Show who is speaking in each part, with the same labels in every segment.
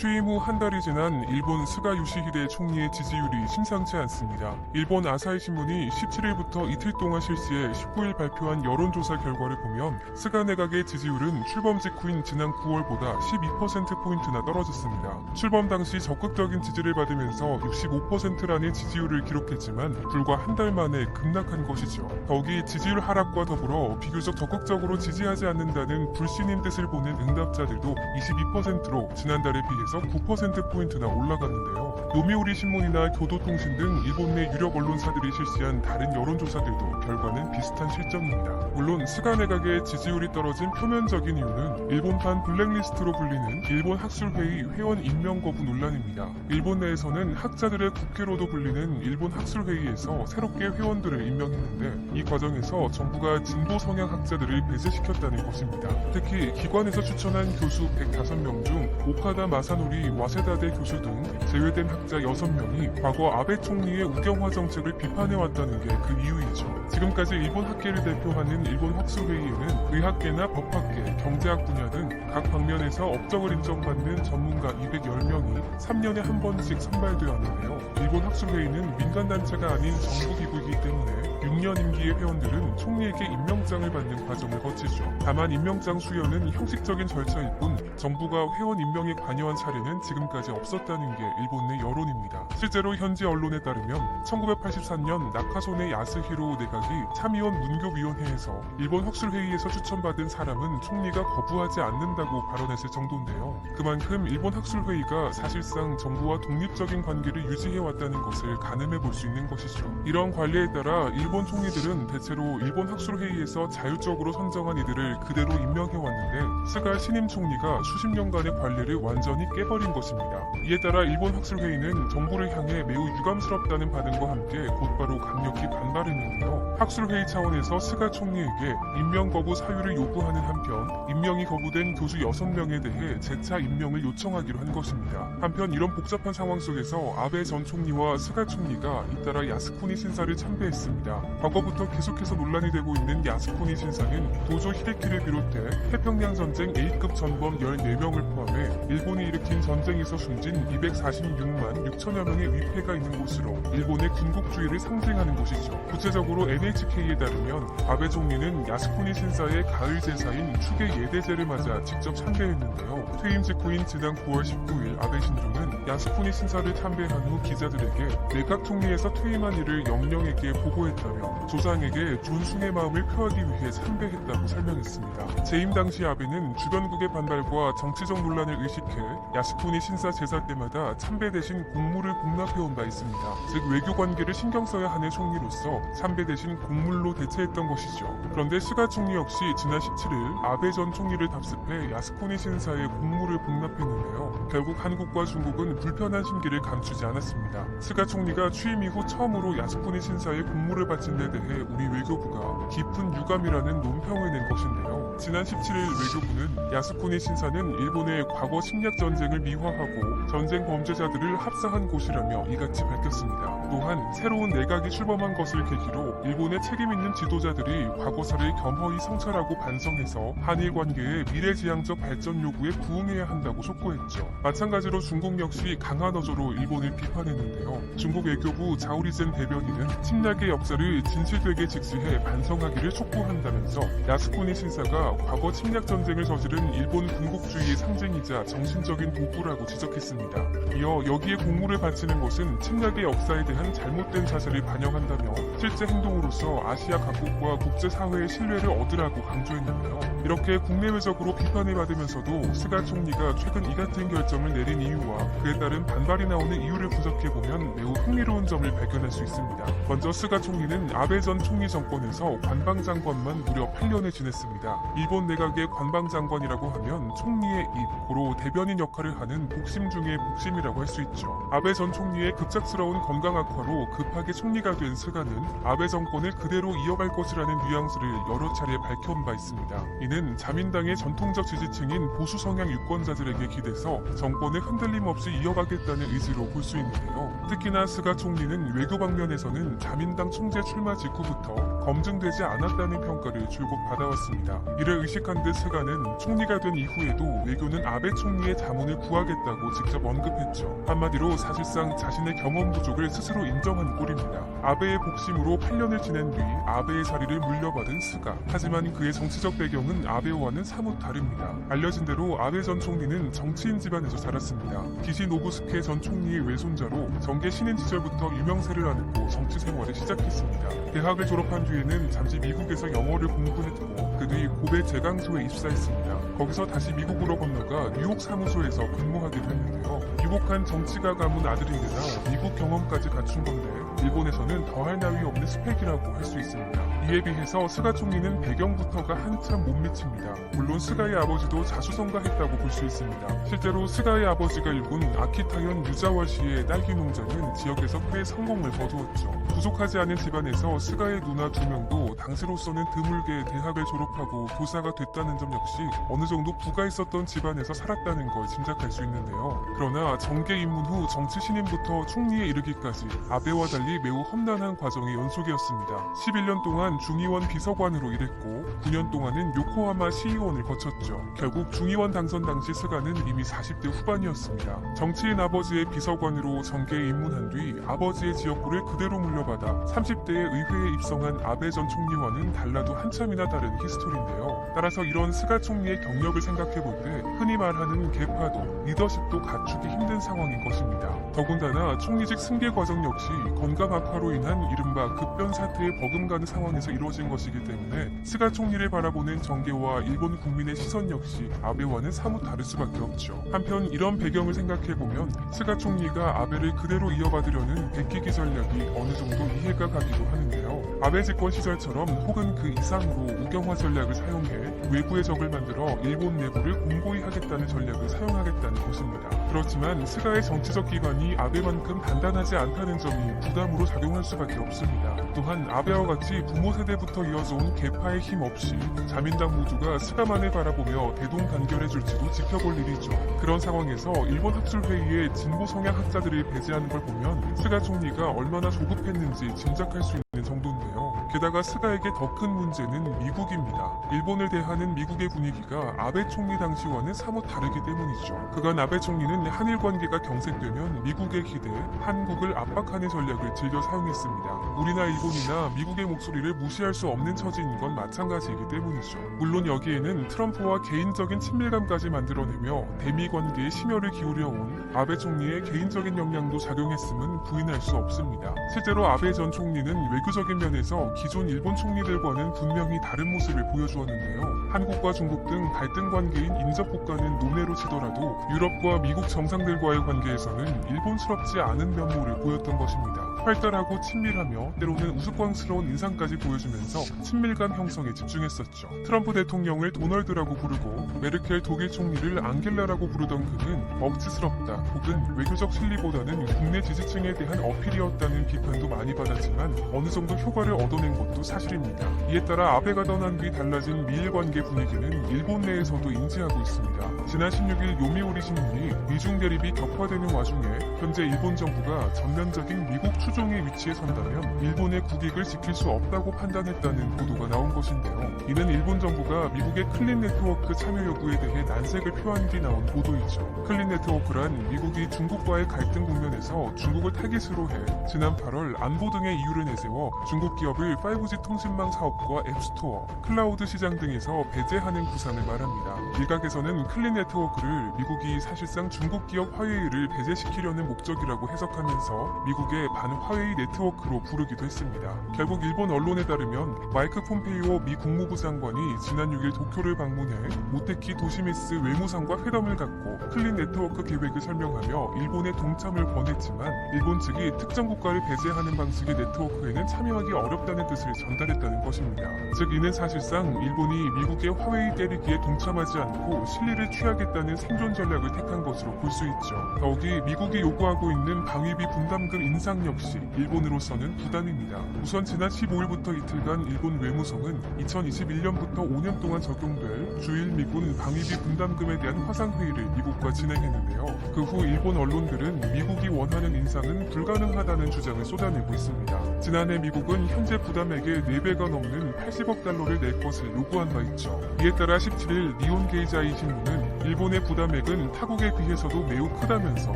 Speaker 1: 취임 후 한 달이 지난 일본 스가 요시히데 총리의 지지율이 심상치 않습니다. 일본 아사히 신문이 17일부터 이틀 동안 실시해 19일 발표한 여론조사 결과를 보면 스가 내각의 지지율은 출범 직후인 지난 9월보다 12%포인트나 떨어졌습니다. 출범 당시 적극적인 지지를 받으면서 65%라는 지지율을 기록했지만 불과 한 달 만에 급락한 것이죠. 더욱이 지지율 하락과 더불어 비교적 적극적으로 지지하지 않는다는 불신인 뜻을 보낸 응답자들도 22%로 지난달에 비해서 9%포인트나 올라갔는데요. 요미우리 신문이나 교도통신 등 일본 내 유력 언론사들이 실시한 다른 여론조사들도 결과는 비슷한 실정입니다. 물론 스가 내각의 지지율이 떨어진 표면적인 이유는 일본판 블랙리스트로 불리는 일본 학술회의 회원 임명 거부 논란입니다. 일본 내에서는 학자들의 국회로도 불리는 일본 학술회의에서 새롭게 회원들을 임명했는데 이 과정에서 정부가 진보 성향 학자들을 배제시켰다는 것입니다. 특히 기관에서 추천한 교수 105명 중 오카다 마사노리 와세다대 교수 등 제외된 학자 6명이 과거 아베 총리의 우경화 정책을 비판해왔다는 게 그 이유이죠. 지금까지 일본 학계를 대표하는 일본 학술회의에는 의학계나 법학계, 경제학 분야 등 각 방면에서 업적을 인정받는 전문가 210명이 3년에 한 번씩 선발되었는데요. 일본 학술회의는 민간단체가 아닌 정부기구이기 때문에 6년 임기의 회원들은 총리에게 임명장을 받는 과정을 거치죠. 다만 임명장 수여는 형식적인 절차일 뿐 정부가 회원 임명에 관여한 사례는 지금까지 없었다는 게 일본 내 여론입니다. 실제로 현지 언론에 따르면 1983년 나카소네 야스히로 내각이 참의원 문교위원회에서 일본 학술회의에서 추천받은 사람은 총리가 거부하지 않는다고 발언했을 정도인데요. 그만큼 일본 학술회의가 사실상 정부와 독립적인 관계를 유지해왔다는 것을 가늠해 볼 수 있는 것이죠. 이런 관리에 따라 일본 총리들은 대체로 일본 학술회의에서 자율적으로 선정한 이들을 그대로 임명해왔는데 스가 신임 총리가 수십 년간의 관리를 완전히 깨버린 것입니다. 이에 따라 일본 학술회의는 정부를 향해 매우 유감스럽다는 반응과 함께 곧바로 강력히 반발했는데요. 학술회의 차원에서 스가 총리에게 임명 거부 사유를 요구하는 한편 임명이 거부된 교수 6명에 대해 재차 임명을 요청하기로 한 것입니다. 한편 이런 복잡한 상황 속에서 아베 전 총리와 스가 총리가 잇따라 야스쿠니 신사를 참배했습니다. 과거부터 계속해서 논란이 되고 있는 야스쿠니 신사는 도조 히데키를 비롯해 태평양 전쟁 A급 전범 14명을 포함해 일본이 일으킨 전쟁에서 숨진 246만 6천여 명의 위패가 있는 곳으로 일본의 군국주의를 상징하는 곳이죠. 구체적으로 NHK에 따르면 아베 총리는 야스쿠니 신사의 가을 제사인 추계 예대제를 맞아 직접 참배했는데요. 퇴임 직후인 지난 9월 19일 아베 신조는 야스쿠니 신사를 참배한 후 기자들에게 내각 총리에서 퇴임한 이를 영령에게 보고했다며 조상에게 존숭의 마음을 표하기 위해 참배했다고 설명했습니다. 재임 당시 아베는 주변국의 반발과 정치적 논란을 의식해 야스쿠니 신사 제사 때마다 참배 대신 공물을 공납해온 바 있습니다. 즉 외교 관계를 신경 써야 하는 총리로서 참배 대신 공물로 대체했던 것이죠. 그런데 스가 총리 역시 지난 17일 아베 전 총리를 답습해 야스쿠니 신사에 공물을 공납했는데요. 결국 한국과 중국은 불편한 심기를 감추지 않았습니다. 스가 총리가 취임 이후 처음으로 야스쿠니 신사에 공물을 바친 데 대해 우리 외교부가 깊은 유감이라는 논평을 낸 것인데요. 지난 17일 외교부는 야스쿠니 신사는 일본의 과거 침략 전쟁을 미화하고 전쟁 범죄자들을 합사한 곳이라며 이같이 밝혔습니다. 또한 새로운 내각이 출범한 것을 계기로 일본의 책임 있는 지도자들이 과거사를 겸허히 성찰하고 반성해서 한일 관계의 미래지향적 발전 요구에 부응해야 한다고 촉구했죠. 마찬가지로 중국 역시 강한 어조로 일본을 비판했는데요. 중국 외교부 자오리젠 대변인은 침략의 역사를 진실되게 직시해 반성하기를 촉구한다면서 야스쿠니 신사가 과거 침략 전쟁을 저지른 일본 군국주의의 상징이자 정신적인 도구라고 지적했습니다. 이어 여기에 공물을 바치는 것은 침략의 역사에 대한 잘못된 자세를 반영한다며 실제 행동으로서 아시아 각국과 국제사회의 신뢰를 얻으라고 강조했는데요. 이렇게 국내외적으로 비판을 받으면서도 스가 총리가 최근 이 같은 결정을 내린 이유와 그에 따른 반발이 나오는 이유를 분석해보면 매우 흥미로운 점을 발견할 수 있습니다. 먼저 스가 총리는 아베 전 총리 정권에서 관방장관만 무려 8년을 지냈습니다. 일본 내각의 관방장관이라고 하면 총리의 입, 고로 대변인 역할을 하는 복심 중의 복심이라고 할 수 있죠. 아베 전 총리의 급작스러운 건강 악화로 급하게 총리가 된 스가는 아베 정권을 그대로 이어갈 것이라는 뉘앙스를 여러 차례 밝혀온 바 있습니다. 이는 자민당의 전통적 지지층인 보수 성향 유권자들에게 기대서 정권을 흔들림 없이 이어가겠다는 의지로 볼 수 있는데요. 특히나 스가 총리는 외교 방면에서는 자민당 총재 출마 직후부터 검증되지 않았다는 평가를 줄곧 받아왔습니다. 이를 의식한 듯 스가는 총리가 된 이후에도 외교는 아베 총리의 자문을 구하겠다고 직접 언급했죠. 한마디로 사실상 자신의 경험 부족을 스스로 인정한 꼴입니다. 아베의 복심으로 8년을 지낸 뒤 아베의 자리를 물려받은 스가. 하지만 그의 정치적 배경은 아베와는 사뭇 다릅니다. 알려진 대로 아베 전 총리는 정치인 집안에서 자랐습니다. 기시 노부스케 전 총리의 외손자로 정계 신인 시절부터 유명세를 안고 정치 생활을 시작했습니다. 대학을 졸업한 뒤에는 잠시 미국에서 영어를 공부했고 그 뒤 고베 제강소에 입사했습니다. 거기서 다시 미국으로 건너가 뉴욕 사무소에서 근무하기도 했는데요. 유복한 정치가 가문 아들인데다 미국 경험까지 갖춘 건데 일본에서는 더할 나위 없는 스펙이라고 할 수 있습니다. 이에 비해서 스가 총리는 배경부터가 한참 못 미칩니다. 물론 스가의 아버지도 자수성가했다고 볼 수 있습니다. 실제로 스가의 아버지가 일군 아키타현 유자와시의 딸기 농장은 지역에서 꽤 성공을 거두었죠. 부족하지 않은 집안에서 스가의 누나 2명도 당시로서는 드물게 대학을 졸업하고 교사가 됐다는 점 역시 어느 정도 부가 있었던 집안에서 살았다는 걸 짐작할 수 있는데요. 그러나 정계 입문 후 정치 신임부터 총리에 이르기까지 아베와 달리 매우 험난한 과정의 연속이었습니다. 11년 동안 중의원 비서관으로 일했고 9년 동안은 요코하마 시의원을 거쳤죠. 결국 중의원 당선 당시 스가는 이미 40대 후반이었습니다. 정치인 아버지의 비서관으로 정계에 입문한 뒤 아버지의 지역구를 그대로 물려받아 30대에 의회에 입성한 아베 전 총리와는 달라도 한참이나 다른 히스토리인데요. 따라서 이런 스가 총리의 경력을 생각해볼 때 흔히 말하는 개파도 리더십도 갖추기 힘든 상황인 것입니다. 더군다나 총리직 승계 과정 역시 건강 악화로 인한 이른바 급변 사태에 버금가는 상황에서 이루어진 것이기 때문에 스가 총리를 바라보는 정계와 일본 국민의 시선 역시 아베와는 사뭇 다를 수밖에 없죠. 한편 이런 배경을 생각해보면 스가 총리가 아베를 그대로 이어받으려는 백기기 전략이 어느 정도 이해가 가기도 하는데요. 아베 집권 시절처럼 혹은 그 이상으로 우경화 전략을 사용해 외부의 적을 만들어 일본 내부를 공고히 하겠다는 전략을 사용하겠다는 것입니다. 그렇지만 스가의 정치적 기반이 아베만큼 단단하지 않다는 점이 부담으로 작용할 수밖에 없습니다. 또한 아베와 같이 부모 세대부터 이어져온 계파의 힘 없이 자민당 모두가 스가만을 바라보며 대동단결해줄지도 지켜볼 일이죠. 그런 상황에서 일본 학술회의에 진보 성향 학자들을 배제하는 걸 보면 스가 총리가 얼마나 조급했는지 짐작할 수 있는 정도인데요. 게다가 스가에게 더 큰 문제는 미국입니다. 일본을 대하는 미국의 분위기가 아베 총리 당시와는 사뭇 다르기 때문이죠. 그간 아베 총리는 한일 관계가 경색되면 미국에 기대 한국을 압박하는 전략을 즐겨 사용했습니다. 우리나 일본이나 미국의 목소리를 무시할 수 없는 처지인 건 마찬가지이기 때문이죠. 물론 여기에는 트럼프와 개인적인 친밀감까지 만들어내며 대미 관계에 심혈을 기울여온 아베 총리의 개인적인 역량도 작용했음은 부인할 수 없습니다. 실제로 아베 전 총리는 외교적인 면에서 기존 일본 총리들과는 분명히 다른 모습을 보여주었는데요. 한국과 중국 등 갈등 관계인 인접 국가는 논외로 치더라도 유럽과 미국 정상들과의 관계에서는 일본스럽지 않은 면모를 보였던 것입니다. 활달하고 친밀하며 때로는 우스꽝스러운 인상까지 보여주면서 친밀감 형성에 집중했었죠. 트럼프 대통령을 도널드라고 부르고 메르켈 독일 총리를 앙겔라라고 부르던 그는 억지스럽다 혹은 외교적 실리보다는 국내 지지층에 대한 어필이었다는 비판도 많이 받았지만 어느 정도 효과를 얻어낸 것도 사실입니다. 이에 따라 아베가 떠난 뒤 달라진 미일 관계 분위기는 일본 내에서도 인지하고 있습니다. 지난 16일 요미우리 신문이 미중 대립이 격화되는 와중에 현재 일본 정부가 전면적인 미국 추종의 위치에 선다면 일본의 국익을 지킬 수 없다고 판단했다는 보도가 나온 것인데요. 이는 일본 정부가 미국의 클린 네트워크 참여 요구에 대해 난색을 표한 뒤 나온 보도이죠. 클린 네트워크란 미국이 중국과의 갈등 국면에서 중국을 타깃으로 해 지난 8월 안보 등의 이유를 내세워 중국 기업을 5G 통신망 사업과 앱스토어, 클라우드 시장 등에서 배제하는 구상을 말합니다. 일각에서는 클린 네트워크를 미국이 사실상 중국 기업 화웨이를 배제시키려는 목적이라고 해석하면서 미국의 반화웨이 네트워크로 부르기도 했습니다. 결국 일본 언론에 따르면 마이크 폼페이오 미 국무부 장관이 지난 6일 도쿄를 방문해 모테키 도시미스 외무상과 회담을 갖고 클린 네트워크 계획을 설명하며 일본의 동참을 권했지만 일본 측이 특정 국가를 배제하는 방식의 네트워크에는 참여하기 어렵다는 뜻을 전달했다는 것입니다. 즉 이는 사실상 일본이 미국의 화웨이 때리기에 동참하지 않고 실리를 취하겠다는 생존 전략을 택한 것으로 볼 수 있죠. 더욱이 미국이 요구하고 있는 방위비 분담금 인상 역시 일본으로서는 부담입니다. 우선 지난 15일부터 이틀간 일본 외무성은 2021년부터 5년 동안 적용될 주일 미군 방위비 분담금에 대한 화상회의를 미국과 진행했는데요. 그 후 일본 언론들은 미국이 원하는 인상은 불가능하다는 주장을 쏟아내고 있습니다. 지난해 미국 미국은 현재 부담액의 4배가 넘는 80억 달러를 낼 것을 요구한 바 있죠. 이에 따라 17일 니온 게이자이 신문은 일본의 부담액은 타국에 비해서도 매우 크다면서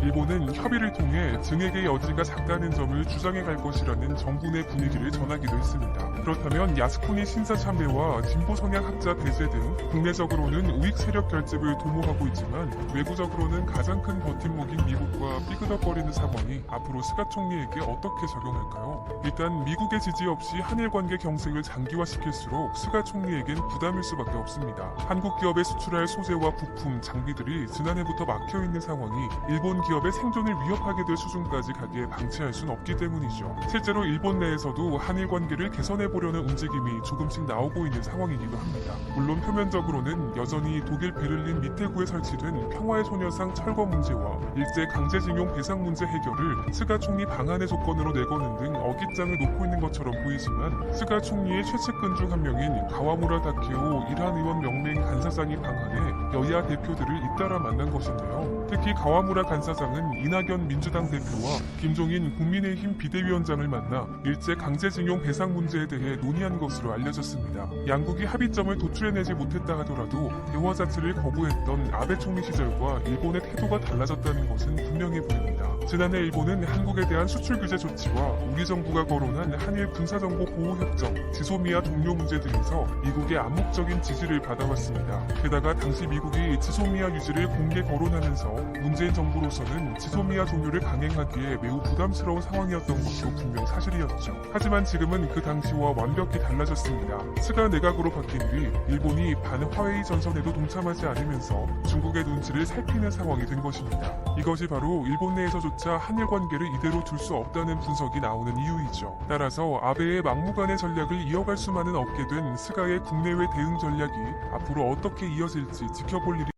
Speaker 1: 일본은 협의를 통해 증액의 여지가 작다는 점을 주장해 갈 것이라는 정부 내 분위기를 전하기도 했습니다. 그렇다면 야스쿠니 신사 참배와 진보 성향 학자 배제 등 국내적으로는 우익 세력 결집을 도모하고 있지만 외부적으로는 가장 큰 버팀목인 미국과 삐그덕거리는 상황이 앞으로 스가 총리에게 어떻게 적용할까요? 일단 미국의 지지 없이 한일 관계 경색을 장기화시킬수록 스가 총리에겐 부담일 수밖에 없습니다. 한국 기업에 수출할 소재와 부품, 장비들이 지난해부터 막혀있는 상황이 일본 기업의 생존을 위협하게 될 수준까지 가기에 방치할 순 없기 때문이죠. 실제로 일본 내에서도 한일 관계를 개선해보려는 움직임이 조금씩 나오고 있는 상황이기도 합니다. 물론 표면적으로는 여전히 독일 베를린 미테구에 설치된 평화의 소녀상 철거 문제와 일제 강제징용 배상 문제 해결을 스가 총리 방한의 조건으로 내거는 등 어깃장을 놓고 있는 것처럼 보이지만 스가 총리의 최측근 중 한 명인 가와무라 다케오 일한 의원 명맹 간사장이 방한해 여야 대표들을 잇따라 만난 것인데요. 특히 가와무라 간사장은 이낙연 민주당 대표와 김종인 국민의힘 비대위원장을 만나 일제 강제징용 배상 문제에 대해 논의한 것으로 알려졌습니다. 양국이 합의점을 도출해내지 못했다 하더라도 대화 자체를 거부했던 아베 총리 시절과 일본의 태도가 달라졌다는 것은 분명해 보입니다. 지난해 일본은 한국에 대한 수출 규제 조치와 우리 정부가 거론한 한일 군사정보 보호협정, 지소미아 종료 문제 등에서 미국의 암묵적인 지지를 받아왔습니다. 게다가 당시 미국이 지소미아 유지를 공개 거론하면서 문재인 정부로서는 지소미아 종료를 강행하기에 매우 부담스러운 상황이었던 것도 분명 사실이었죠. 하지만 지금은 그 당시와 완벽히 달라졌습니다. 스가 내각으로 바뀐 뒤 일본이 반화웨이 전선에도 동참하지 않으면서 중국의 눈치를 살피는 상황이 된 것입니다. 이것이 바로 일본 내에서조차 한일 관계를 이대로 둘 수 없다는 분석이 나오는 이유이죠. 따라서 아베의 막무가내 전략을 이어갈 수만은 없게 된 스가의 국내외 대응 전략이 앞으로 어떻게 이어질지 지켜볼